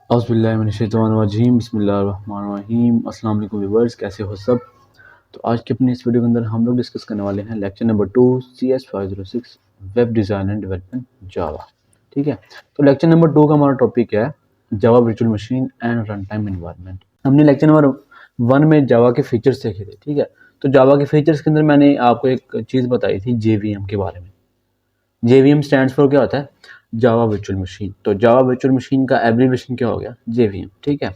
औज़ुबिल्लाहिमिनश्शैतानिर्रजीम बिस्मिल्लाहिर्रहमानिर्रहीम। अस्सलाम वालेकुम व्यूअर्स, कैसे हो सब। तो आज की अपनी इस वीडियो के अंदर हम लोग डिस्कस करने वाले हैं lecture number 2 CS506 web design and development Java. ठीक है, तो लेक्चर नंबर 2 का हमारा टॉपिक है Java virtual machine and run time environment. हमने लेक्चर नंबर 1 में जावा के फीचर्स देखे थे। ठीक है, तो जावा के फीचर्स के अंदर मैंने आपको एक चीज़ बताई थी JVM के बारे में। JVM स्टैंड्स फॉर क्या होता है, जावा वर्चुअल मशीन। तो जावा वर्चुअल मशीन का एब्रीविएशन क्या हो गया, JVM। ठीक है,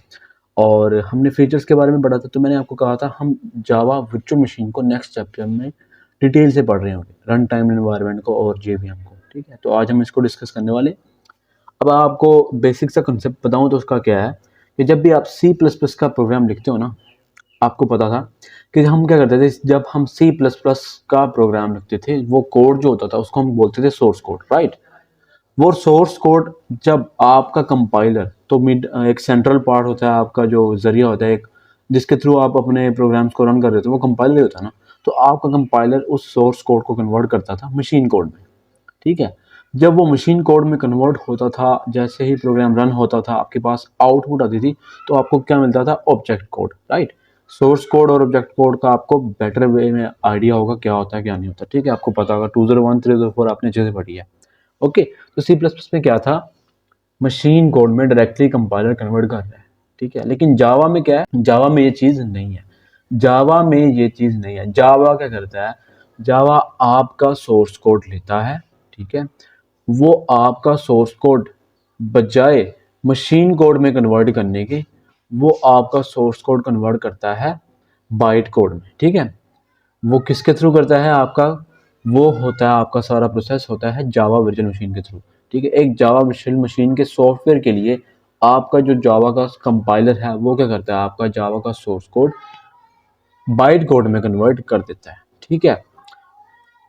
और हमने फीचर्स के बारे में पढ़ा था, तो मैंने आपको कहा था हम जावा वर्चुअल मशीन को नेक्स्ट चैप्टर में डिटेल से पढ़ रहे होंगे, रन टाइम एनवायरनमेंट को और JVM को। ठीक है, तो आज हम इसको डिस्कस करने वाले। अब आपको बेसिक सा कंसेप्ट बताऊं तो उसका क्या है कि जब भी आप C++ का प्रोग्राम लिखते हो ना, आपको पता था कि हम क्या करते थे, जब हम C++ का प्रोग्राम लिखते थे, वो कोड जो होता था उसको हम बोलते थे सोर्स कोड, राइट। वो सोर्स कोड जब आपका कंपाइलर, तो मिड एक सेंट्रल पार्ट होता है आपका, जो जरिया होता है एक, जिसके थ्रू आप अपने प्रोग्राम्स को रन कर रहे थे, वो कंपाइलर होता है ना। तो आपका कंपाइलर उस सोर्स कोड को कन्वर्ट करता था मशीन कोड में। ठीक है, जब वो मशीन कोड में कन्वर्ट होता था, जैसे ही प्रोग्राम रन होता था, आपके पास आउटपुट आती थी, तो आपको क्या मिलता था, object code, right. Source code और ऑब्जेक्ट कोड का आपको बेटर वे में आइडिया होगा क्या होता है क्या नहीं होता। ठीक है, आपको पता होगा 201 304 आपने अच्छे से पढ़ी है। ओके, तो C++ में क्या था, मशीन कोड में डायरेक्टली कंपाइलर कन्वर्ट कर रहा है। ठीक है, लेकिन जावा में क्या है, जावा में ये चीज़ नहीं है। जावा में ये चीज़ नहीं है। जावा क्या करता है, जावा आपका सोर्स कोड लेता है। ठीक है, वो आपका सोर्स कोड बजाय मशीन कोड में कन्वर्ट करने के, वो आपका सोर्स कोड कन्वर्ट करता है बाइट कोड में। ठीक है, वो किसके थ्रू करता है, आपका वो होता है, आपका सारा प्रोसेस होता है जावा वर्चुअल मशीन के थ्रू। ठीक है, एक जावा वर्चुअल मशीन के सॉफ्टवेयर के लिए आपका जो जावा का कंपाइलर है, वो क्या करता है, आपका जावा का सोर्स कोड बाइट कोड में कन्वर्ट कर देता है। ठीक है,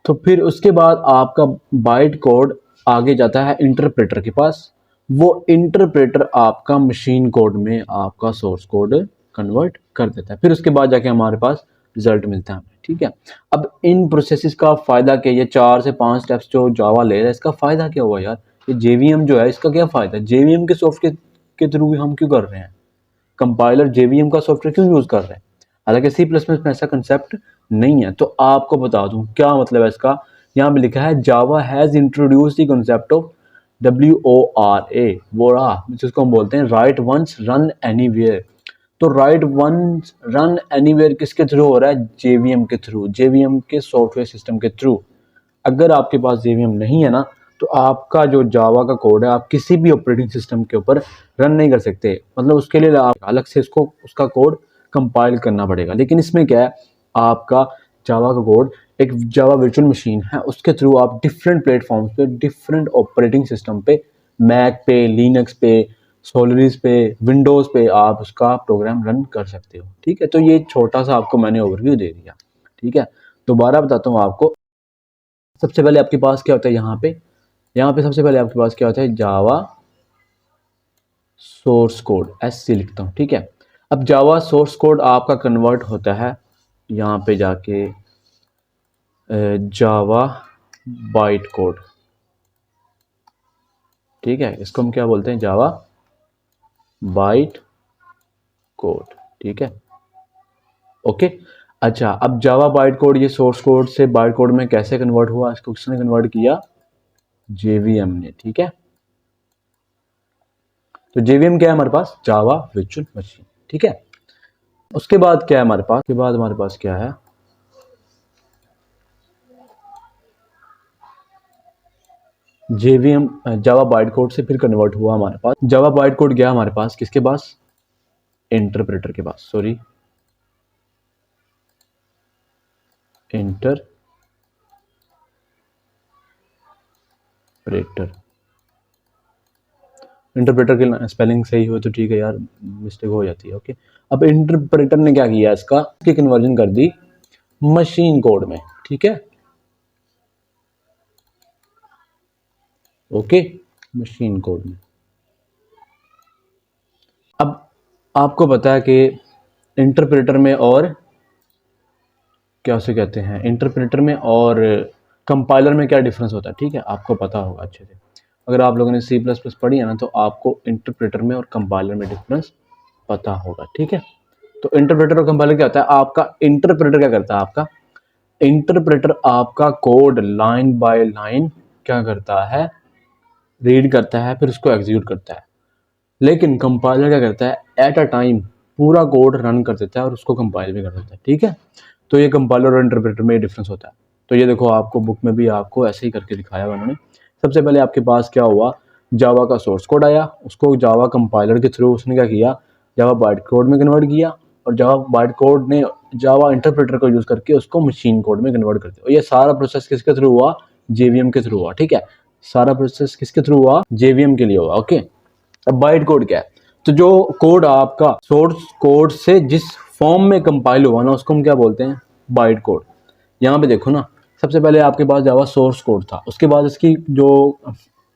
तो फिर उसके बाद आपका बाइट कोड आगे जाता है इंटरप्रेटर के पास। वो इंटरप्रेटर आपका मशीन कोड में आपका सोर्स कोड कन्वर्ट कर देता है। फिर उसके बाद जाके हमारे पास रिजल्ट मिलता है। ठीक है, अब इन प्रोसेसेस का फायदा क्या, ये 4 से 5 स्टेप्स जो जावा ले रहा है, इसका फायदा क्या हुआ यार, ये JVM जो है इसका क्या फायदा है, JVM के सॉफ्टवेयर के थ्रू हम क्यों कर रहे हैं, कंपाइलर JVM का सॉफ्टवेयर क्यों यूज कर रहे हैं। हालांकि C++ में ऐसा कंसेप्ट नहीं है। तो आपको बता दूं क्या मतलब है इसका, यहाँ पे लिखा है Java has introduce the concept of WORA, वोरा, जिसको हम बोलते हैं राइट वंस रन एनीवेयर। तो राइट वंस रन एनीवेयर किसके थ्रू हो रहा है, JVM के थ्रू, JVM के सॉफ्टवेयर सिस्टम के थ्रू। अगर आपके पास JVM नहीं है ना, तो आपका जो जावा का कोड है, आप किसी भी ऑपरेटिंग सिस्टम के ऊपर रन नहीं कर सकते। मतलब उसके लिए आप अलग से इसको उसका कोड कंपाइल करना पड़ेगा। लेकिन इसमें क्या है, आपका जावा का कोड एक जावा वर्चुअल मशीन है, उसके थ्रू आप डिफरेंट प्लेटफॉर्म्स पे, डिफरेंट ऑपरेटिंग सिस्टम पे, मैक पे, लिनक्स पे, सोलरिस पे, विंडोज पे आप उसका प्रोग्राम रन कर सकते हो। ठीक है, तो ये छोटा सा आपको मैंने ओवरव्यू दे दिया। ठीक है, दोबारा बताता हूँ आपको। सबसे पहले आपके पास क्या होता है, यहाँ पे सबसे पहले आपके पास क्या होता है, जावा सोर्स कोड, SC लिखता हूँ। ठीक है, अब जावा सोर्स कोड आपका कन्वर्ट होता है यहाँ पे जाके जावा बाइट कोड। ठीक है, इसको हम क्या बोलते हैं, जावा बाइट कोड। ठीक है, ओके। अच्छा, अब जावा बाइट कोड, ये सोर्स कोड से बाइट कोड में कैसे कन्वर्ट हुआ, इसको किसने कन्वर्ट किया, JVM ने। ठीक है, तो JVM क्या है हमारे पास, जावा वर्चुअल मशीन। ठीक है, उसके बाद क्या है हमारे पास, उसके बाद हमारे पास क्या है, JVM जावा बाइट कोड से फिर कन्वर्ट हुआ हमारे पास, जावा बाइट कोड गया हमारे पास किसके पास, इंटरप्रेटर के पास, सॉरी इंटरप्रेटर। इंटरप्रेटर की स्पेलिंग सही हो तो ठीक है यार, मिस्टेक हो जाती है। ओके, अब इंटरप्रेटर ने क्या किया, इसकी कन्वर्जन कर दी मशीन कोड में। ठीक है, ओके, मशीन कोड में। अब आपको पता है कि इंटरप्रेटर में और क्या उसे कहते हैं, इंटरप्रेटर में और कंपाइलर में क्या डिफरेंस होता है। ठीक है, आपको पता होगा अच्छे से। अगर आप लोगों ने सी प्लस प्लस पढ़ी है ना तो आपको इंटरप्रेटर में और कंपाइलर में डिफरेंस पता होगा, ठीक है। तो इंटरप्रेटर और कंपाइलर क्या होता है, आपका इंटरप्रेटर क्या करता है, आपका इंटरप्रेटर आपका कोड लाइन बाय लाइन क्या करता है, रीड करता है, फिर उसको एग्जीक्यूट करता है। लेकिन कंपाइलर क्या करता है, एट अ टाइम पूरा कोड रन कर देता है और उसको कंपाइल भी कर देता है, ठीक है। तो ये कंपाइलर और इंटरप्रेटर में डिफरेंस होता है। तो ये देखो आपको बुक में भी आपको ऐसे ही करके दिखाया हुआ उन्होंने। सबसे पहले आपके पास क्या हुआ, जावा का सोर्स कोड आया, उसको जावा कंपाइलर के थ्रू उसने क्या किया, जावा बाइट कोड में कन्वर्ट किया, और जावा बाइट कोड ने जावा इंटरप्रेटर को यूज करके उसको मशीन कोड में कन्वर्ट कर दिया। और ये सारा प्रोसेस किसके थ्रू हुआ, जेवीएम के थ्रू हुआ, ठीक है। सारा प्रोसेस किसके थ्रू हुआ, जेवीएम के लिए हुआ, ओके। अब बाइट कोड क्या है, तो जो कोड आपका सोर्स कोड से जिस फॉर्म में कंपाइल हुआ ना उसको हम क्या बोलते हैं, बाइट कोड। यहाँ पे देखो ना, सबसे पहले आपके पास जावा सोर्स कोड था, उसके बाद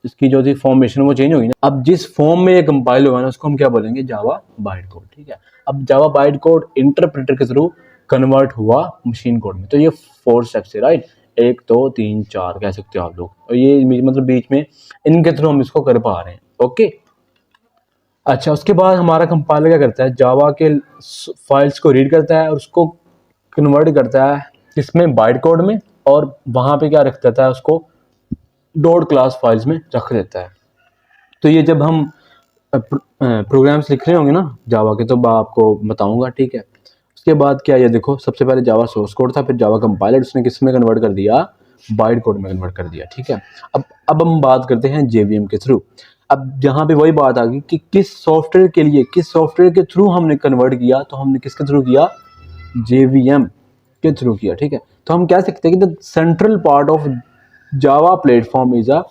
इसकी जो थी फॉर्मेशन वो चेंज होगी ना। अब जिस फॉर्म में ये कंपाइल हुआ ना उसको हम क्या बोलेंगे, जावा बाइट कोड, ठीक है। अब जावा बाइट कोड इंटरप्रेटर के थ्रू कन्वर्ट हुआ मशीन कोड में। तो ये 4 स्टेप्स है, राइट, 1 2 3 4 कह सकते हो आप लोग। और ये मतलब बीच में इनके थ्रू हम इसको कर पा रहे हैं, ओके। अच्छा, उसके बाद हमारा कंपाइलर क्या करता है, जावा के फाइल्स को रीड करता है और उसको कन्वर्ट करता है इसमें, बाइट कोड में, और वहां पे क्या रख देता है, उसको डॉट क्लास फाइल्स में रख देता है। तो ये जब हम प्रोग्राम्स लिख रहे होंगे ना जावा के, तो मैं आपको बताऊंगा, ठीक है। उसके बाद क्या, ये देखो सबसे पहले जावा सोर्स कोड था, फिर जावा कंपाइलर उसने किस में कन्वर्ट कर दिया, बाइट कोड में कन्वर्ट कर दिया, ठीक है। अब हम बात करते हैं जेवीएम के थ्रू। अब यहाँ पे वही बात आ गई कि किस सॉफ्टवेयर के लिए, किस सॉफ्टवेयर के थ्रू हमने कन्वर्ट किया, तो हमने किसके थ्रू किया, जेवीएम के थ्रू किया, ठीक है। तो हम कह सकते हैं कि the central part of Java platform is a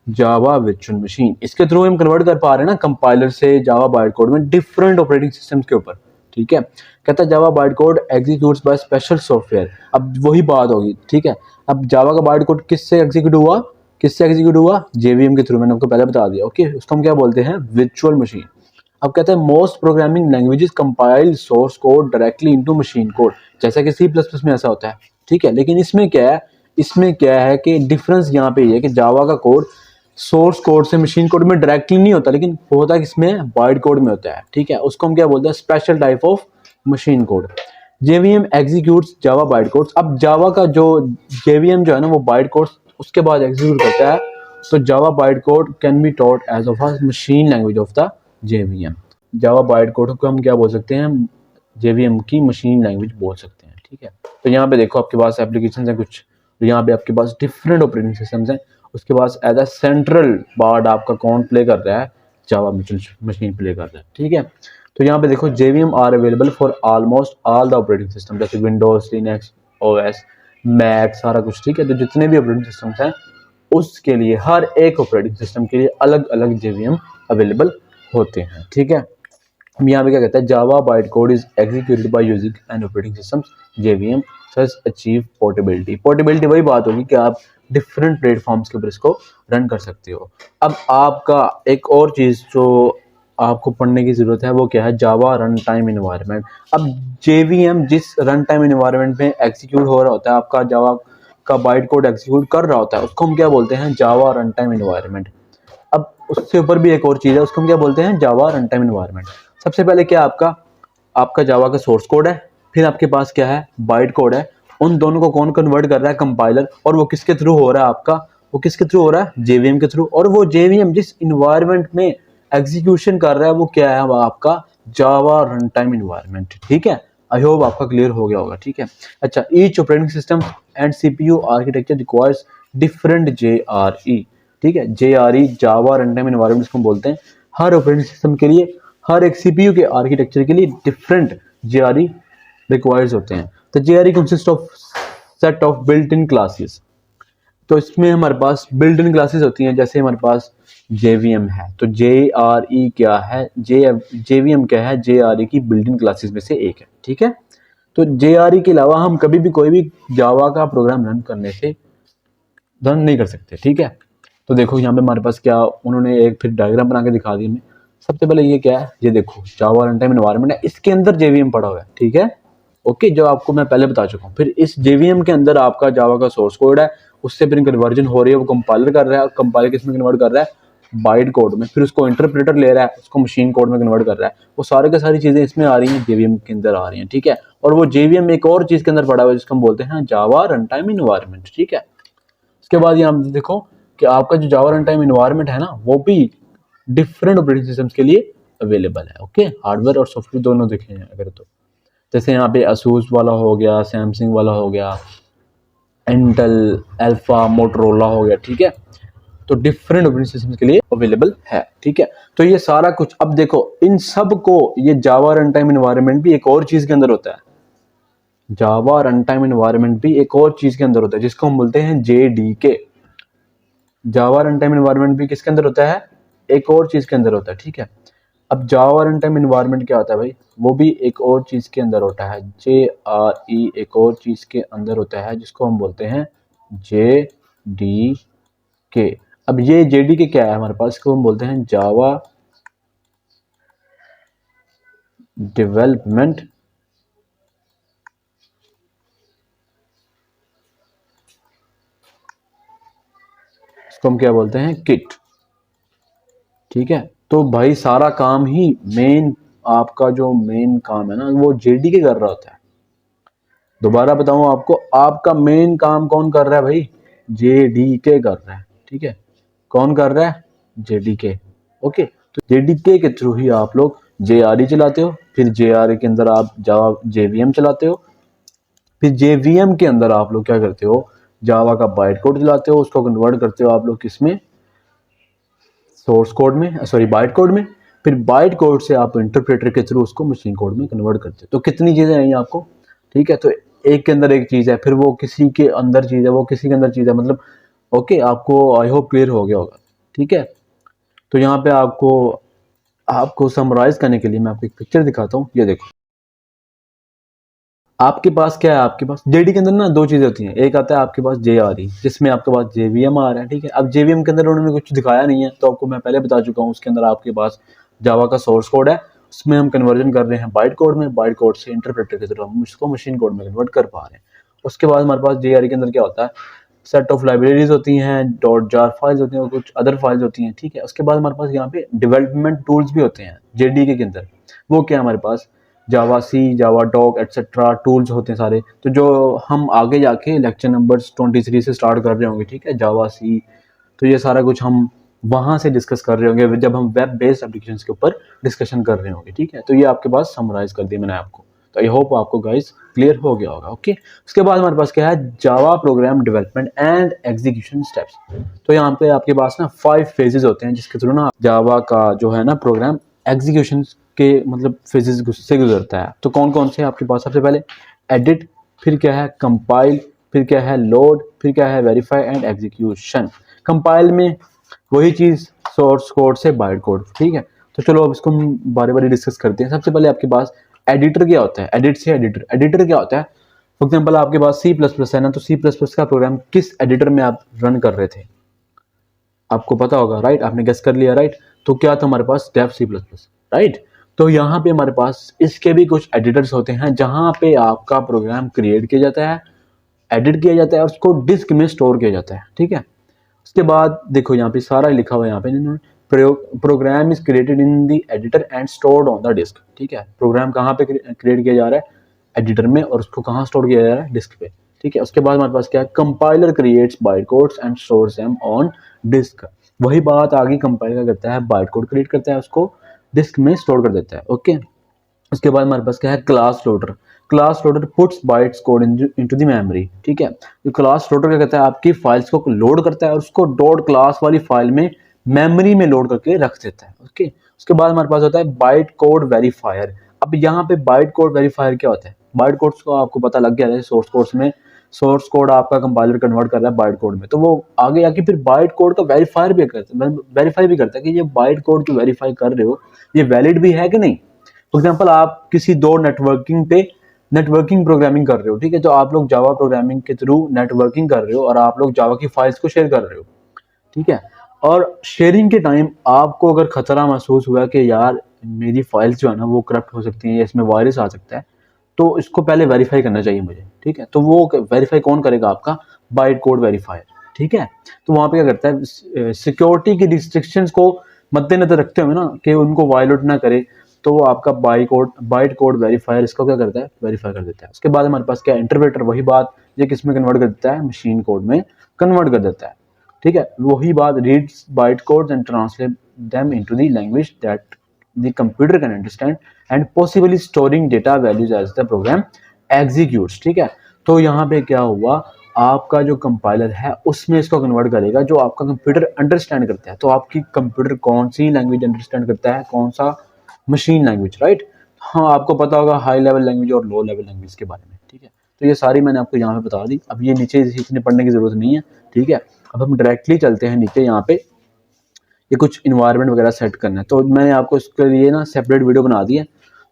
Java virtual machine. इसके थ्रू हम कन्वर्ट कर पा रहे हैं ना कंपाइलर से जावा बाइट कोड में डिफरेंट ऑपरेटिंग सिस्टम्स के ऊपर, ठीक है। कहता है जावा byte code executes by special software. अब वही बात होगी, ठीक है। अब जावा का बाइट कोड किससे एग्जीक्यूट हुआ, किससे एग्जीक्यूट हुआ, जेवीएम के थ्रू, मैंने आपको पहले बता दिया, ओके। उसको हम क्या बोलते हैं, वर्चुअल मशीन। अब कहते हैं most programming languages compile source code directly into machine code, जैसा कि सी प्लस प्लस में ऐसा होता है, ठीक है। लेकिन इसमें क्या है कि डिफरेंस यहाँ पे ये है कि जावा का कोड सोर्स कोड से मशीन कोड में डायरेक्टली नहीं होता, लेकिन होता है किसमें, बाइट कोड में होता है, ठीक है। उसको हम क्या बोलते हैं, special type of machine code. JVM executes Java bite codes. अब जावा का जो जेवीएम जो है ना वो बाइट कोड्स उसके बाद एग्जीक्यूट करता है। तो Java byte code can be taught as of a machine language of the JVM. Java byte code को हम क्या बोल सकते हैं, जेवीएम की मशीन लैंग्वेज बोल सकते हैं, ठीक है। तो यहाँ पे देखो आपके पास एप्लीकेशन है कुछ, तो यहाँ पे आपके पास डिफरेंट ऑपरेटिंग सिस्टम्स हैं। उसके पास एज अ सेंट्रल पार्ट आपका कौन प्ले कर रहा है, जावा मशीन प्ले कर रहा है, ठीक है। तो यहाँ पे देखो JVM are available for almost all the operating system, जैसे विंडोज, लिनक्स, ओएस, मैक, सारा कुछ, ठीक है। तो जितने भी ऑपरेटिंग सिस्टम्स हैं उसके लिए हर एक ऑपरेटिंग सिस्टम के लिए अलग अलग जेवीएम अवेलेबल होते हैं, ठीक है। यहाँ पे क्या कहता है, जावा byte code is executed by using an operating systems JVM such achieve portability. Portability वही बात होगी कि आप डिफरेंट प्लेटफॉर्म्स के ऊपर इसको रन कर सकते हो। अब आपका एक और चीज जो आपको पढ़ने की जरूरत है वो क्या है, जावा रन टाइम इन्वायरमेंट। अब जेवीएम जिस रन टाइम इन्वायरमेंट में एग्जीक्यूट हो रहा होता है, आपका जावा का बाइट कोड एग्जीक्यूट कर रहा होता है, उसको हम क्या बोलते हैं, जावा रन टाइम इन्वायरमेंट। अब उससे ऊपर भी एक और चीज है, उसको हम क्या बोलते हैं, जावा रन टाइम इन्वायरमेंट। सबसे पहले क्या आपका आपका जावा का सोर्स कोड है, फिर आपके पास क्या है, बाइट कोड है। उन दोनों को कौन कन्वर्ट कर रहा है, कंपाइलर। और वो किसके थ्रू हो रहा है, आपका वो किसके थ्रू हो रहा है, जेवीएम के थ्रू। और वो जेवीएम जिस इन्वायरमेंट में एग्जीक्यूशन कर रहा है वो क्या है, वो आपका जावा रन टाइम इन्वायरमेंट, ठीक है। आई होप आपका क्लियर हो गया होगा, ठीक है। अच्छा, each operating system and CPU architecture requires different JRE, ठीक है। जेआरई जावा रन टाइम इन्वायरमेंट इसको बोलते हैं। हर ऑपरेटिंग सिस्टम के लिए, हर एक सीपीयू के आर्किटेक्चर के लिए डिफरेंट जेआरई रिक्वायर्स होते हैं। तो JRE consist of set of built in classes. तो इसमें हमारे पास बिल्ट इन क्लासेस होती हैं, जैसे हमारे पास जेवीएम है, तो जेआरई क्या है, जेवीएम क्या है, जेआरई की बिल्ट इन क्लासेस में से एक है, ठीक है। तो जेआरई के अलावा हम कभी भी कोई भी जावा का प्रोग्राम रन नहीं कर सकते, ठीक है। तो देखो यहाँ पे हमारे पास क्या, उन्होंने एक फिर डायग्राम बना के दिखा दी हमें। सबसे पहले ये क्या है, ये देखो जावा रन टाइम एनवायरनमेंट है, इसके अंदर जेवीएम पड़ा हुआ है, ठीक है, ओके, जो आपको मैं पहले बता चुका हूँ। फिर इस जेवीएम के अंदर आपका जावा का सोर्स कोड है, उससे फिर कन्वर्जन हो रही है, वो कंपाइलर कर रहा है, कंपाइलर किस में कन्वर्ट कर रहा है, बाइट कोड में, फिर उसको इंटरप्रेटर ले रहा है, उसको मशीन कोड में कन्वर्ट कर रहा है। वो सारे के सारी चीजें इसमें आ रही हैं, जेवीएम के अंदर आ रही हैं, ठीक है। और वो जेवीएम एक और चीज के अंदर पड़ा हुआ है जिसको हम बोलते हैं जावा रन टाइम इन्वायरमेंट, ठीक है। उसके बाद यहाँ देखो कि आपका जो जावा रन टाइम इन्वायरमेंट है ना, वो भी डिफरेंट ऑपरेटिंग सिस्टम्स के लिए अवेलेबल है, ओके। हार्डवेयर और सॉफ्टवेयर दोनों देखें अगर तो, जैसे यहाँ पे asus वाला हो गया, सैमसंग वाला हो गया, इंटेल, अल्फा, मोटरोला हो गया, ठीक है। तो डिफरेंट ऑपरेटिंग सिस्टम के लिए अवेलेबल है, ठीक है। तो ये सारा कुछ अब देखो, इन सब को ये जावा रन टाइम इन्वायरमेंट भी एक और चीज के अंदर होता है। जावा रन टाइम इन्वायरमेंट भी एक और चीज के अंदर होता है जिसको हम बोलते हैं जेडीके। जावा रन टाइम इन्वायरमेंट भी किसके अंदर होता है, एक और चीज के अंदर होता है, ठीक है। अब जावा रन टाइम इन्वायरमेंट क्या होता है भाई, वो भी एक और चीज के अंदर होता है, JRE एक और चीज के अंदर होता है जिसको हम बोलते हैं JDK। अब ये JDK क्या है हमारे पास, इसको हम बोलते हैं जावा डेवलपमेंट इसको हम क्या बोलते हैं, किट, ठीक है। तो भाई सारा काम ही मेन, आपका जो मेन काम है ना वो JDK कर रहा होता है। दोबारा बताऊं आपको, आपका मेन काम कौन कर रहा है भाई, JDK कर रहा है, ठीक है। कौन कर रहा है, JDK, ओके। तो JDK के थ्रू ही आप लोग JRE चलाते हो, फिर JRE के अंदर आप जावा JVM चलाते हो, फिर JVM के अंदर आप लोग क्या करते हो, जावा का बाइट कोड चलाते हो, उसको कन्वर्ट करते हो आप लोग किसमें, सोर्स कोड में, सॉरी बाइट कोड में। फिर बाइट कोड से आप इंटरप्रेटर के थ्रू उसको मशीन कोड में कन्वर्ट करते हो। तो कितनी चीजें हैं आपको, ठीक है। तो एक के अंदर एक चीज है, फिर वो किसी के अंदर चीज है, वो किसी के अंदर चीज है, मतलब ओके। आपको आई होप क्लियर हो गया होगा, ठीक है। तो यहाँ पे आपको आपको समराइज करने के लिए मैं आपको एक पिक्चर दिखाता हूँ, ये देखो। आपके पास क्या है, आपके पास जेडी के अंदर ना दो चीजें होती हैं, एक आता है आपके पास JRE जिसमें आपके पास JVM आ रहा है, ठीक है। अब JVM के अंदर उन्होंने कुछ दिखाया नहीं है, तो आपको मैं पहले बता चुका हूँ, उसके अंदर आपके पास जावा का सोर्स कोड है, उसमें हम कन्वर्जन कर रहे हैं बाइट कोड में, बाइट कोड से इंटरप्रेटर की तरह हम उसको मशीन कोड में कन्वर्ट कर पा रहे हैं। उसके बाद हमारे पास JRE के अंदर क्या होता है, सेट ऑफ लाइब्रेरीज होती हैं, .jar फाइल्स होती हैं और कुछ अदर फाइल्स होती हैं, ठीक है। उसके बाद हमारे पास यहाँ पे डेवलपमेंट टूल्स भी होते हैं JDK के अंदर। वो क्या है हमारे पास, जावा सी, जावा डॉक एटसेट्रा टूल्स होते हैं सारे। तो जो हम आगे जाके लेक्चर नंबर 23 से स्टार्ट कर रहे होंगे, ठीक है, जावा सी, तो ये सारा कुछ हम वहां से डिस्कस कर रहे होंगे जब हम वेब बेस्ड एप्लीकेशंस के ऊपर डिस्कशन कर रहे होंगे, ठीक है। तो ये आपके पास समराइज कर दिया मैंने आपको, तो आई होप आपको गाइस क्लियर हो गया होगा, ओके। उसके बाद हमारे पास क्या है, Java program development and execution steps. तो यहाँ पे आपके पास ना 5 फेजेस होते हैं जिसके थ्रू ना जावा का जो है ना प्रोग्राम एग्जीक्यूशन के मतलब फेजेस से गुजरता है। तो कौन कौन से आपके पास, सबसे पहले एडिट, फिर क्या है कंपाइल, फिर क्या है लोड, फिर क्या है वेरीफाई एंड एग्जीक्यूशन। कंपाइल में वही चीज सोर्स कोड से बाइट कोड, ठीक है। तो चलो अब इसको हम बारे बारे डिस्कस करते हैं। सबसे पहले आपके पास एडिटर क्या होता है, एडिट से एडिटर। एडिटर क्या होता है, फॉर एग्जाम्पल आपके पास C++ है ना, तो C++ का प्रोग्राम किस एडिटर में आप रन कर रहे थे, आपको पता होगा, राइट। आपने गेस कर लिया, राइट। तो क्या था हमारे पास, डेव C++, राइट। तो यहाँ पे हमारे पास इसके भी कुछ एडिटर्स होते हैं जहां पे आपका प्रोग्राम क्रिएट किया जाता है, एडिट किया जाता है और उसको डिस्क में स्टोर किया जाता है, ठीक है। उसके बाद देखो यहाँ पे सारा लिखा हुआ है, यहाँ पे program is created in the editor and stored on the disk, ठीक है। प्रोग्राम कहाँ पे क्रिएट किया जा रहा है, एडिटर में, और उसको कहाँ स्टोर किया जा रहा है, डिस्क पे, ठीक है। उसके बाद हमारे पास क्या है, compiler creates byte codes and stores them on disk. वही बात आगे कंपाइलर करता है, बाइट कोड क्रिएट करता है, उसको डिस्क में स्टोर कर देता है, ओके। उसके बाद हमारे पास क्या है, class loader. Class loader puts bytes code into the memory, ठीक है। जो क्लास लोडर क्या करता है, आपकी फाइल्स को लोड करता है और उसको डॉट क्लास वाली फाइल में मेमोरी में लोड करके रख देता है, ओके। उसके बाद हमारे पास होता है बाइट कोड वेरीफायर। अब यहाँ पे बाइट कोड वेरीफायर क्या होता है, बाइट कोड्स को आपको पता लग गया है, सोर्स कोड्स में सोर्स कोड आपका कंपाइलर कन्वर्ट कर रहा है बाइट कोड में, तो वो आगे आके फिर बाइट कोड का वेरीफाई भी करता है कि ये बाइट कोड जो वेरीफाई कर रहे हो ये वैलिड भी है कि नहीं। फॉर एग्जाम्पल आप किसी दो नेटवर्किंग पे नेटवर्किंग प्रोग्रामिंग कर रहे हो, ठीक है। तो आप लोग जावा प्रोग्रामिंग के थ्रू नेटवर्किंग कर रहे हो और आप लोग जावा की फाइल्स को शेयर कर रहे हो, ठीक है। और शेयरिंग के टाइम आपको अगर खतरा महसूस हुआ कि यार मेरी फाइल्स जो है ना वो करप्ट हो सकती हैं या इसमें वायरस आ सकता है, तो इसको पहले वेरीफाई करना चाहिए मुझे, ठीक है। तो वो वेरीफाई कौन करेगा, आपका बाइट कोड वेरीफायर, ठीक है। तो वहाँ पे क्या करता है, सिक्योरिटी की रिस्ट्रिक्शंस को मद्देनजर रखते हुए ना कि उनको वायलेट ना करे, तो वो आपका बाइट कोड वेरीफायर इसको क्या करता है, वेरीफाई कर देता है। उसके बाद हमारे पास क्या है, इंटरप्रेटर, वही बात ये किस में कन्वर्ट कर देता है, मशीन कोड में कन्वर्ट कर देता है, ठीक है। वही बात, reads byte codes and translate them into the language that the computer can understand and possibly storing data values as the program executes, ठीक है। तो यहाँ पे क्या हुआ, आपका जो कंपाइलर है उसमें इसको कन्वर्ट करेगा जो आपका कंप्यूटर अंडरस्टैंड करता है। तो आपकी कंप्यूटर कौन सी लैंग्वेज अंडरस्टैंड करता है, कौन सा मशीन लैंग्वेज, राइट। हाँ, आपको पता होगा हाई लेवल लैंग्वेज और लो लेवल लैंग्वेज के बारे में, ठीक है। तो ये सारी मैंने आपको यहाँ पे बता दी, अब ये नीचे इतने पढ़ने की जरूरत नहीं है, ठीक है। अब हम डायरेक्टली चलते हैं नीचे, यहाँ पे ये कुछ इन्वायरमेंट वगैरह सेट करना है। तो मैंने आपको इसके लिए ना सेपरेट वीडियो बना दी है,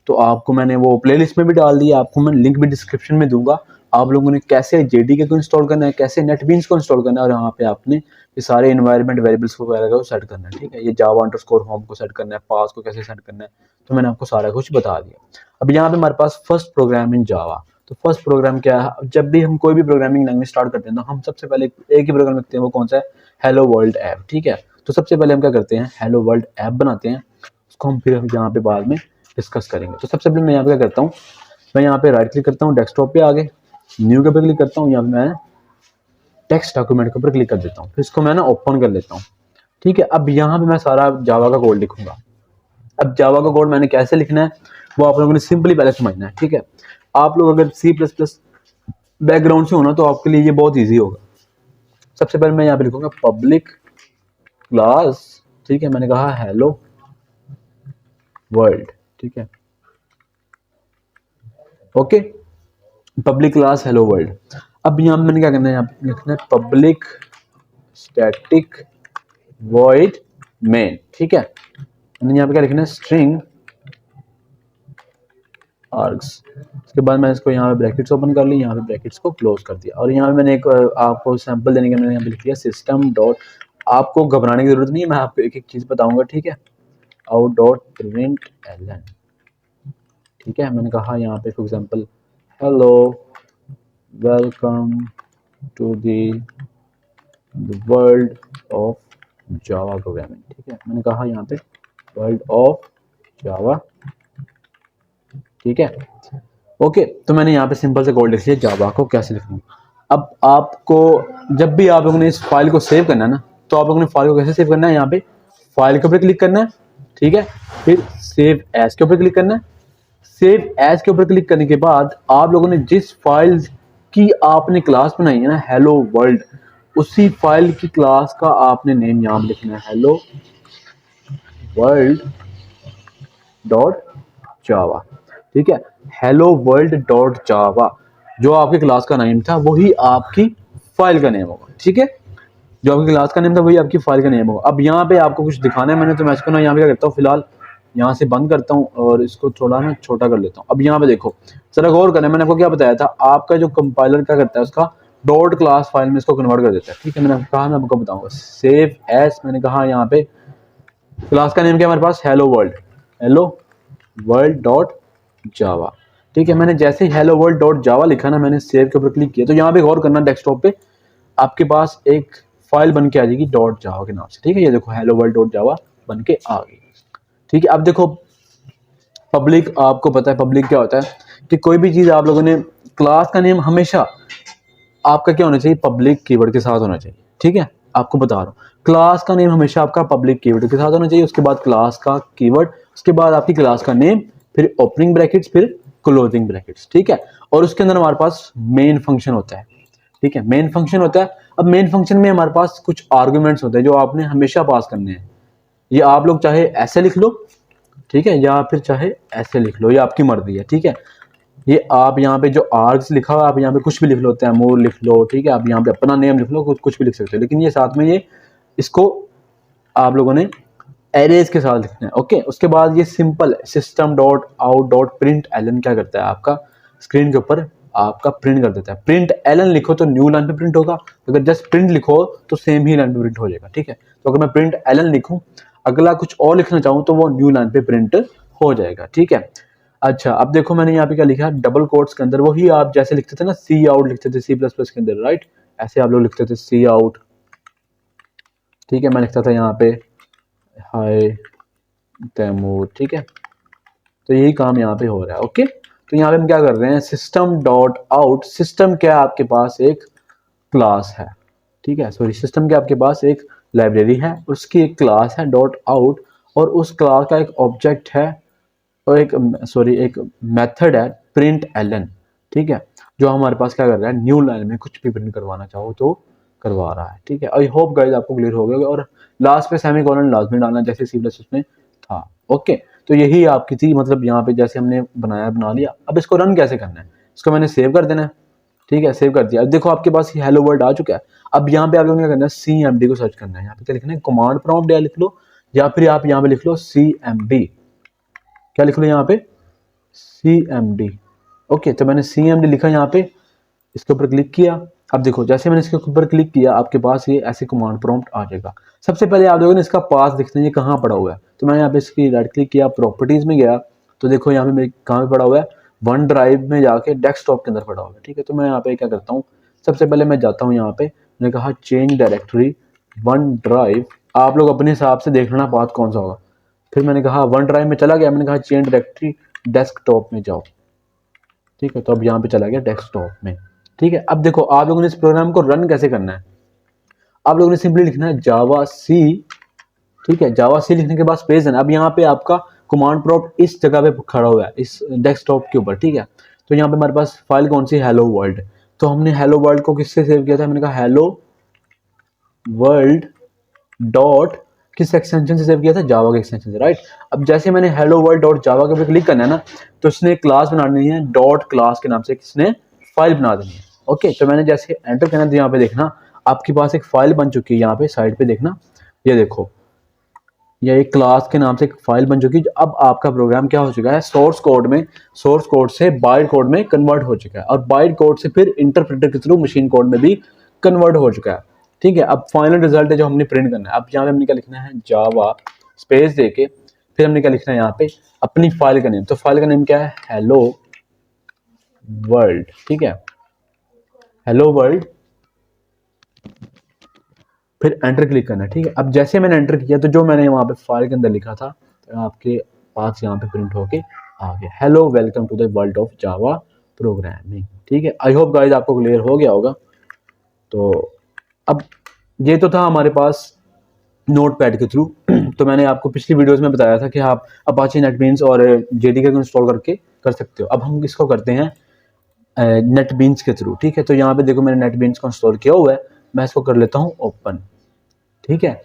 तो आपको मैंने वो प्लेलिस्ट में भी डाल दी है, आपको मैं लिंक भी डिस्क्रिप्शन में दूंगा। आप लोगों ने कैसे जेडीके को इंस्टॉल करना है, कैसे नेटबीन्स को इंस्टॉल करना है, और यहाँ पे आपने ये सारे इन्वायरमेंट वेरिएबल्स वगैरह को सेट करना है, ठीक है। ये जावा अंडरस्कोर होम को सेट करना है, पास को कैसे सेट करना है, तो मैंने आपको सारा कुछ बता दिया। अब यहाँ पे हमारे पास फर्स्ट प्रोग्राम इन जावा। तो फर्स्ट प्रोग्राम क्या है, जब भी हम कोई भी प्रोग्रामिंग लैंग्वेज स्टार्ट करते हैं तो हम सबसे पहले एक ही प्रोग्राम लिखते हैं, वो कौन सा है, हेलो वर्ल्ड ऐप, ठीक है। तो सबसे पहले हम क्या करते हैं, हेलो वर्ल्ड ऐप बनाते हैं, उसको हम फिर यहाँ पे बाद में डिस्कस करेंगे। तो सबसे पहले मैं यहाँ पे क्या करता हूँ, मैं यहाँ पे राइट क्लिक करता हूँ, डेस्कटॉप पे आगे न्यू के ऊपर क्लिक करता हूँ, यहाँ पे मैं टेक्स्ट डॉक्यूमेंट के ऊपर क्लिक कर देता हूँ, फिर इसको मैं ना ओपन कर लेता हूँ, ठीक है। अब यहाँ पे मैं सारा जावा का कोड लिखूंगा। अब जावा का कोड मैंने कैसे लिखना है वो आप लोगों ने सिंपली पहले समझना है, ठीक है। आप लोग अगर C++ बैकग्राउंड से होना तो आपके लिए ये बहुत ईजी होगा। सबसे पहले मैं यहाँ पे लिखूंगा पब्लिक क्लास, ठीक है, मैंने कहा हेलो वर्ल्ड, ठीक है, okay, public class hello world. अब यहाँ मैंने क्या करना है, यहाँ पे लिखना है पब्लिक स्टैटिक वॉइड मेन, ठीक है। मैंने यहाँ पे क्या लिखना है, स्ट्रिंग आर्ग्स। उसके बाद मैं इसको यहाँ पे ब्रैकेट्स ओपन कर ली, यहाँ पे ब्रैकेट्स को क्लोज कर दिया, और यहाँ पे मैंने एक आपको सैंपल देने के मैंने यहाँ पे लिख दिया सिस्टम डॉट, आपको घबराने की जरूरत नहीं है, मैं आपको एक एक चीज बताऊंगा, ठीक है। आउट डॉट प्रिंट एलन, ठीक है। मैंने कहा यहाँ पे for example hello welcome to the world of Java programming, ठीक है। मैंने कहा यहाँ पे वर्ल्ड ऑफ जावा, ठीक है, ओके। तो मैंने यहाँ पे सिंपल से कोड लिख लिया, जावा को कैसे लिखूँ। अब आपको जब भी आप लोगों ने इस फाइल को सेव करना है ना, तो आप लोगों ने फाइल को कैसे सेव करना है, यहाँ पे फाइल के ऊपर क्लिक करना है, ठीक है, फिर सेव एज के ऊपर क्लिक करना है। सेव एज के ऊपर क्लिक करने के बाद आप लोगों ने जिस फाइल की आपने क्लास बनाई है ना हेलो वर्ल्ड, उसी फाइल की क्लास का आपने नेम यहाँ पे लिखना है, हेलो वर्ल्ड डॉट जावा, ठीक है। हेलो वर्ल्ड डॉट जावा जो आपकी क्लास का नेम था वही आपकी फाइल का नेम होगा, ठीक है। जो आपकी क्लास का नेम था वही आपकी फाइल का नेम होगा। अब यहाँ पे आपको कुछ दिखाना है मैंने, तो मैं इसको ना यहाँ पे क्या करता हूँ, फिलहाल यहाँ से बंद करता हूँ और इसको थोड़ा ना छोटा कर लेता हूँ। अब यहाँ पे देखो जरा गौर करना, मैंने आपको क्या बताया था, आपका जो कंपाइलर क्या करता है उसका डॉट क्लास फाइल में इसको कन्वर्ट कर देता है, ठीक है। मैंने कहा मैं आपको बताऊंगा सेव एज, मैंने कहा यहाँ पे क्लास का नेम क्या हमारे पास, हेलो वर्ल्ड डॉट जावा, ठीक है। मैंने जैसे ही हेलो वर्ल्ड डॉट जावा लिखा ना, मैंने सेव के ऊपर क्लिक किया, तो यहाँ पे गौर करना डेस्कटॉप पे आपके पास एक फाइल बन के आ जाएगी डॉट जावा के नाम से, ठीक है। ये देखो हेलो वर्ल्ड डॉट जावा बन के आ गई, ठीक है। अब देखो पब्लिक, आपको पता है पब्लिक क्या होता है कि कोई भी चीज आप लोगों ने क्लास का नेम हमेशा आपका क्या होना चाहिए, पब्लिक कीवर्ड के साथ होना चाहिए, ठीक है। आपको बता रहा हूँ क्लास का नेम हमेशा आपका पब्लिक कीवर्ड के साथ होना चाहिए, उसके बाद क्लास का कीवर्ड, उसके बाद आपकी क्लास का नेम, फिर ओपनिंग ब्रैकेट्स, फिर क्लोजिंग ब्रैकेट्स, ठीक है। और उसके अंदर हमारे पास मेन फंक्शन होता है, ठीक है, मेन फंक्शन होता है। अब मेन फंक्शन में हमारे पास कुछ आर्गुमेंट्स होते हैं जो आपने हमेशा पास करने हैं। ये आप लोग चाहे ऐसे लिख लो, ठीक है, या फिर चाहे ऐसे लिख लो, ये आपकी मर्जी है, ठीक है। ये आप यहाँ पे जो आर्ग्स लिखा हुआ आप यहाँ पे कुछ भी लिख लो, तैमूर लिख लो, ठीक है, आप यहाँ पे अपना नेम लिख लो, कुछ भी लिख सकते हो, लेकिन ये साथ में ये इसको आप लोगों ने एरेज के साथ लिखना है, ओके। उसके बाद ये simple system dot out dot print एलन क्या करता है, आपका स्क्रीन के ऊपर आपका प्रिंट कर देता है। प्रिंट एलन लिखो तो न्यू लाइन पे प्रिंट होगा, अगर जस्ट प्रिंट लिखो तो सेम ही लाइन पे प्रिंट हो जाएगा, ठीक है। तो अगर मैं प्रिंट एलन लिखूं, अगला कुछ और लिखना चाहूँ तो वो न्यू लाइन पे प्रिंट हो जाएगा, ठीक है। अच्छा, अब देखो मैंने यहाँ पे क्या लिखा है, डबल कोट्स के अंदर वही आप जैसे लिखते थे ना, सी आउट लिखते थे C++ के अंदर, राइट, ऐसे आप लोग लिखते थे सी आउट, ठीक है। मैं लिखता था यहाँ पे हाय तैमूर, ठीक है। तो यही काम यहाँ पे हो रहा है, ओके। तो यहाँ पे हम क्या कर रहे हैं, सिस्टम डॉट आउट, सिस्टम क्या आपके पास एक क्लास है, ठीक है, सॉरी सिस्टम के आपके पास एक लाइब्रेरी है, उसकी एक क्लास है डॉट आउट, और उस क्लास का एक ऑब्जेक्ट है और एक एक मेथड है प्रिंट एलन, ठीक है, जो हमारे पास क्या कर रहा है, न्यू लाइन में कुछ भी प्रिंट करवाना चाहो तो करवा रहा है, ठीक है। आई होप गाइस आपको क्लियर हो गया और लास्ट पे सेमीकोलन लाजमी डालना जैसे सी प्लस में था, ओके। तो यही आपकी थी, मतलब यहाँ पे जैसे हमने बना लिया। अब इसको रन कैसे करना है, इसको मैंने सेव कर देना है, ठीक है, सेव कर दिया। अब देखो आपके पास हेलो वर्ल्ड आ चुका है। अब यहाँ पे आप लोगों ने क्या करना है, CMD को सर्च करना है। यहाँ पे क्या लिखना है, कमांड प्रॉम्प्ट या लिख लो, या फिर आप यहाँ पे लिख लो CMD, क्या लिख लो यहाँ पे CMD, ओके। तो मैंने CMD लिखा यहाँ पे, इसके ऊपर क्लिक किया। अब देखो जैसे मैंने इसके ऊपर क्लिक किया आपके पास ये ऐसे कमांड प्रॉम्प्ट आ जाएगा। सबसे पहले आप लोगों ने इसका पास देखते हैं ये कहाँ पड़ा हुआ है, तो मैंने यहाँ पे इसकी राइट क्लिक किया, प्रॉपर्टीज में गया, तो देखो यहाँ पे मेरे कहाँ पे पड़ा हुआ है, वन ड्राइव में जाके डेस्कटॉप के अंदर पड़ा हुआ है, ठीक है। तो मैं यहाँ पे क्या करता हूँ, सबसे पहले मैं जाता हूँ यहाँ पे, मैंने कहा चेंज डायरेक्टरी वन ड्राइव, आप लोग अपने हिसाब से देख लेना पाथ कौन सा होगा। फिर मैंने कहा वन ड्राइव में चला गया, मैंने कहा चेंज डायरेक्टरी डेस्कटॉप में जाओ, ठीक है। तो अब यहाँ पे चला गया डेस्कटॉप में, ठीक है। अब देखो आप लोगों ने इस प्रोग्राम को रन कैसे करना है, आप लोगों ने सिंपली लिखना है जावा सी, ठीक है, जावा सी लिखने के बाद स्पेस देना। अब यहाँ पे आपका कमांड प्रॉम्प्ट इस जगह पे खड़ा हुआ है, इस डेस्कटॉप के ऊपर, ठीक है। तो यहाँ पे हमारे पास फाइल कौन सी, हेलो वर्ल्ड। तो हमने हेलो वर्ल्ड को किससे सेव किया था, मैंने कहा हेलो वर्ल्ड डॉट किस एक्सटेंशन से सेव किया था, जावा के एक्सटेंशन से, राइट। अब जैसे मैंने हेलो वर्ल्ड डॉट जावा के ऊपर क्लिक करना है ना, तो इसने क्लास बना देनी है, डॉट क्लास के नाम से किसने फाइल बना देनी है, ओके। तो मैंने जैसे एंटर करना, तो यहाँ पे देखना आपके पास एक फाइल बन चुकी है, यहाँ पे साइड पे देखना, ये देखो ये एक क्लास के नाम से एक फाइल बन चुकी है। अब आपका प्रोग्राम क्या हो चुका है, सोर्स कोड से बाइट कोड में कन्वर्ट हो चुका है, और बाइट कोड से फिर इंटरप्रेटर के थ्रू मशीन कोड में भी कन्वर्ट हो चुका है, ठीक है। अब फाइनल रिजल्ट है जो हमने प्रिंट करना है। अब यहाँ पे हमने क्या लिखना है, जावा स्पेस देके फिर हमने क्या लिखना है यहाँ पे अपनी फाइल का नेम। तो फाइल का नेम क्या है, हेलो वर्ल्ड, ठीक है, हेलो वर्ल्ड, फिर एंटर क्लिक करना है, ठीक है। अब जैसे मैंने एंटर किया तो जो मैंने वहां पे फाइल के अंदर लिखा था तो आपके पास यहाँ पे प्रिंट होके आ गया, hello welcome to the world of Java programming, ठीक है। आई होप गाइस आपको क्लियर हो गया होगा। तो अब ये तो था हमारे पास नोट पैड के थ्रू तो मैंने आपको पिछली वीडियोस में बताया था कि आप अपाचे नेटबीन्स और जेडीके को इंस्टॉल करके कर सकते हो। अब हम इसको करते हैं नेटबीन्स के थ्रू, ठीक है। तो यहाँ पे देखो मैंने नेटबीन्स को इंस्टॉल किया हुआ है, मैं इसको कर लेता हूँ ओपन, ठीक है।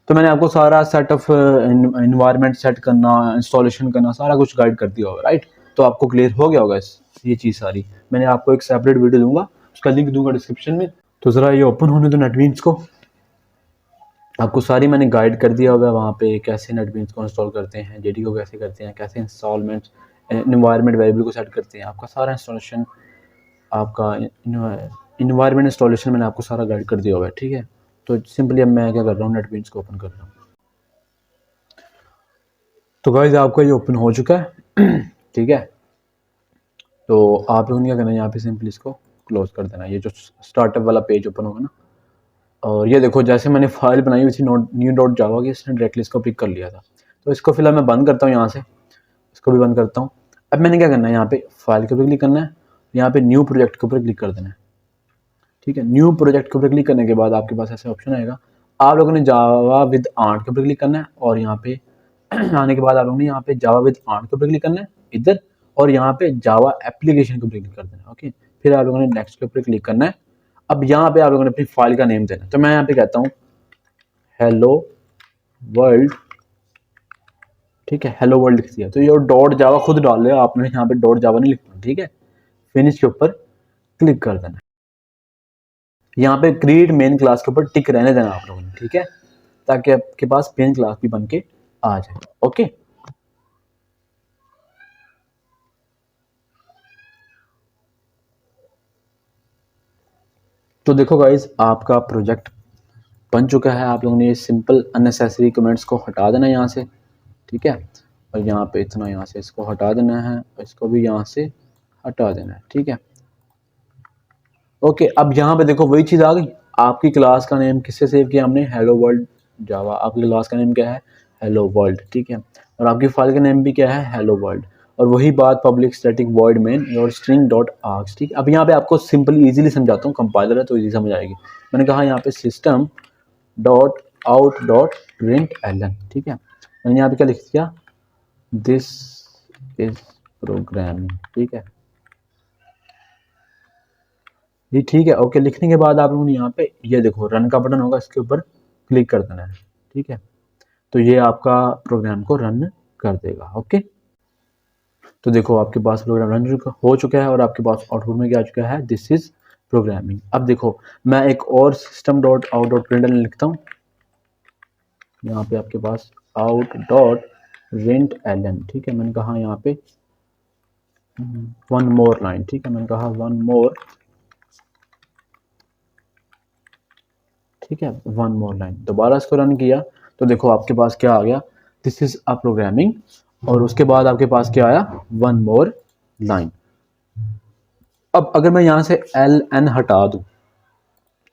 तो मैंने आपको सारा सेट ऑफ इन्वायरमेंट सेट करना, इंस्टॉलेशन करना, सारा कुछ गाइड कर दिया होगा, राइट। तो आपको क्लियर हो गया होगा ये चीज़ सारी। मैंने आपको एक सेपरेट वीडियो दूंगा, उसका लिंक दूंगा डिस्क्रिप्शन में, तो ज़रा ये ओपन होने दो नेटबीन्स को। आपको सारी मैंने गाइड कर दिया होगा वहाँ पे, कैसे नेटबीन्स को इंस्टॉल करते हैं, जेडी को कैसे करते हैं, कैसे इंस्टॉलमेंट इन्वायरमेंट वेरिएबल को सेट करते हैं, आपका सारा इंस्टॉलेशन, आपका इन्वायरमेंट इंस्टॉलेशन मैंने आपको सारा गाइड कर दिया हुआ है, ठीक है। तो सिंपली अब मैं क्या कर रहा हूँ, नेटबीन्स को ओपन कर रहा हूँ। तो गाइस आपका ये ओपन हो चुका है ठीक है। तो आप लोगों ने क्या करना है, यहाँ पे सिंपली इसको क्लोज कर देना, ये जो स्टार्टअप वाला पेज ओपन होगा ना। और ये देखो जैसे मैंने फाइल बनाई हुई थी न्यू डॉट जावा की, इसने डायरेक्टली इसको पिक कर लिया था। तो इसको फिलहाल मैं बंद करता हूँ यहाँ से, इसको भी बंद करता हूँ। अब मैंने क्या करना है, यहाँ पे फाइल के ऊपर क्लिक करना है, यहाँ पे न्यू प्रोजेक्ट के ऊपर क्लिक कर देना है, ठीक है। न्यू प्रोजेक्ट के ऊपर क्लिक करने के बाद आपके पास ऐसे ऑप्शन आएगा, आप लोगों ने जावा विद आर्ट के ऊपर क्लिक करना है, और यहाँ पे आने के बाद आप लोगों ने यहाँ पे जावा विद आर्ट के ऊपर क्लिक करना है इधर, और यहाँ पे जावा एप्लीकेशन के ऊपर क्लिक कर देना है, ओके। फिर आप लोगों ने नेक्स्ट के ऊपर क्लिक करना है। अब यहाँ पे आप लोगों ने अपनी फाइल का नेम देना है, तो मैं यहाँ पे कहता हूँ हेलो वर्ल्ड, ठीक है, हेलो वर्ल्ड लिख दिया। तो ये डॉट जावा खुद डाल रहे हो, आपने यहाँ पे डॉट जावा नहीं लिखना, ठीक है। फिनिश के ऊपर क्लिक कर देना, यहाँ पे क्रिएट मेन क्लास के ऊपर टिक रहने देना आप लोगों ने, ठीक है, ताकि आपके पास मेन क्लास भी बन के आ जाए, ओके। तो देखो गाइज आपका प्रोजेक्ट बन चुका है। आप लोगों ने ये सिंपल अननेसेसरी कमेंट्स को हटा देना यहाँ से, ठीक है, और यहाँ पे इतना यहाँ से इसको हटा देना है, और इसको भी यहाँ से हटा देना है, ठीक है। ओके, अब यहाँ पे देखो वही चीज़ आ गई। आपकी क्लास का नेम किससे सेव किया हमने, हेलो वर्ल्ड जावा। आपकी क्लास का नेम क्या है, हेलो वर्ल्ड, ठीक है। और आपकी फाइल का नेम भी क्या है, हेलो वर्ल्ड। और वही बात public static void main your string dot arcs, ठीक है। अब यहाँ पे आपको सिंपली इजीली समझाता हूँ, कंपाइलर है तो इजी समझ आएगी। मैंने कहा यहाँ पे system dot out dot print एलन, ठीक है। मैंने यहाँ पे क्या लिख दिया, दिस इज प्रोग्रामिंग, ठीक है जी, ठीक है। ओके, लिखने के बाद आप लोगों ने यहाँ पे ये देखो रन का बटन होगा, इसके ऊपर क्लिक कर देना है, ठीक है। तो ये आपका प्रोग्राम को रन कर देगा। ओके, तो देखो आपके पास प्रोग्राम रन हो चुका है और आपके पास आउटपुट में क्या आ चुका है, दिस इज प्रोग्रामिंग। अब देखो मैं एक और system dot out dot print लिखता हूँ। यहाँ पे आपके पास आउट डॉट प्रिंट एलन, ठीक है। मैंने कहा यहाँ पे वन मोर लाइन, ठीक है। मैंने कहा वन मोर, ठीक है, वन मोर लाइन। दोबारा इसको रन किया तो देखो आपके पास क्या आ गया, दिस इज अ प्रोग्रामिंग। और उसके बाद आपके पास क्या आया, वन मोर लाइन। अब अगर मैं यहाँ से एल एन हटा दूँ,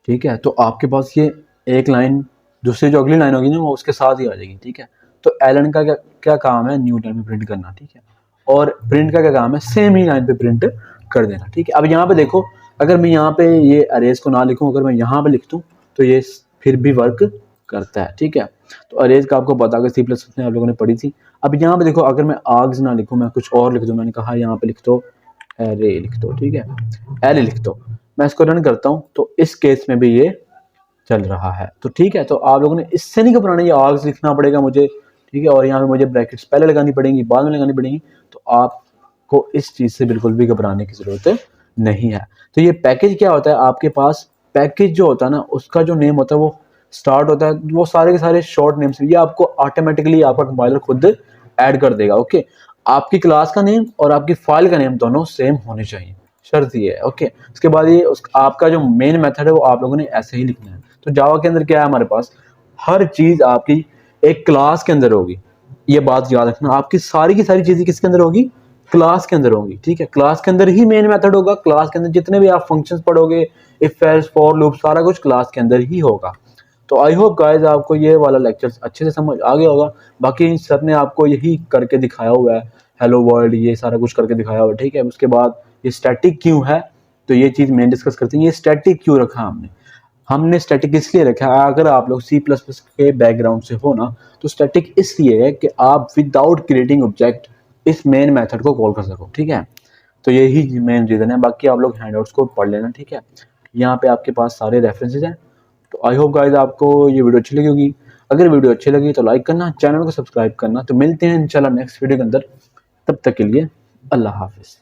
ठीक है, तो आपके पास ये एक लाइन दूसरी जो अगली लाइन होगी ना वो उसके साथ ही आ जाएगी, ठीक है। तो एल एन का क्या क्या काम है, न्यू लाइन में प्रिंट करना, ठीक है। और प्रिंट का क्या काम है, सेम ही लाइन पे प्रिंट कर देना, ठीक है। अब यहाँ पे देखो अगर मैं यहाँ पे ये अरेज को ना लिखूँ, अगर मैं यहाँ पे लिख दूँ तो ये फिर भी वर्क करता है, ठीक है। तो अरेज का आपको पता है, सी प्लस में आप लोगों ने पढ़ी थी। अब यहाँ पे देखो अगर मैं आर्ग्स ना लिखूँ, मैं कुछ और लिख दूँ, मैंने कहा यहाँ पे लिख दो एरे लिख दो, ठीक है, एरे लिख दो। मैं इसको रन करता हूँ तो इस केस में भी ये चल रहा है। तो ठीक है, तो आप लोगों ने इससे नहीं घबराना, ये आर्ग्स लिखना पड़ेगा मुझे, ठीक है। और यहाँ पे मुझे ब्रैकेट्स पहले लगानी पड़ेंगी बाद में लगानी पड़ेंगी। तो आपको इस चीज़ से बिल्कुल भी घबराने की ज़रूरत नहीं है। तो ये पैकेज क्या होता है, आपके पास पैकेज जो होता है ना उसका जो नेम होता है वो स्टार्ट होता है, वो सारे के सारे शॉर्ट नेम्स, ये आपको ऑटोमेटिकली आपका कंपाइलर खुद ऐड कर देगा। ओके, आपकी क्लास का नेम और आपकी फाइल का नेम दोनों सेम होने चाहिए, शर्त ये है। ओके, उसके बाद ये आपका जो मेन मेथड है वो आप लोगों ने ऐसे ही लिखना है। तो जावा के अंदर क्या है, हमारे पास हर चीज आपकी एक क्लास के अंदर होगी। ये बात याद रखना, आपकी सारी की सारी चीजें किसके अंदर होगी, क्लास के अंदर होगी, ठीक है। क्लास के अंदर ही मेन मेथड होगा, क्लास के अंदर जितने भी आप फंक्शंस पढ़ोगे, इफ एल्स फॉर लूप, सारा कुछ क्लास के अंदर ही होगा। तो आई होप गाइस आपको ये वाला लेक्चर अच्छे से समझ आ गया होगा। बाकी सर ने आपको यही करके दिखाया हुआ है, हेलो वर्ल्ड ये सारा कुछ करके दिखाया हुआ है, ठीक है। उसके बाद ये स्टैटिक क्यों है, तो ये चीज़ मेन डिस्कस करते हैं, ये स्टैटिक क्यों रखा हमने स्टैटिक इसलिए रखा है, अगर आप लोग सी प्लस प्लस के बैकग्राउंड से हो ना तो स्टैटिक इसलिए है कि आप विदाउट क्रिएटिंग ऑब्जेक्ट इस मेन मेथड को कॉल कर सको, ठीक है। तो यही मेन रीज़न है। बाकी आप लोग हैंडआउट्स को पढ़ लेना, ठीक है। यहाँ पे आपके पास सारे रेफरेंसेज हैं। तो आई होप गाइस आपको ये वीडियो अच्छी लगी होगी। अगर वीडियो अच्छी लगी तो लाइक करना, चैनल को सब्सक्राइब करना। तो मिलते हैं इंशाल्लाह नेक्स्ट वीडियो के अंदर, तब तक के लिए अल्लाह हाफिज़।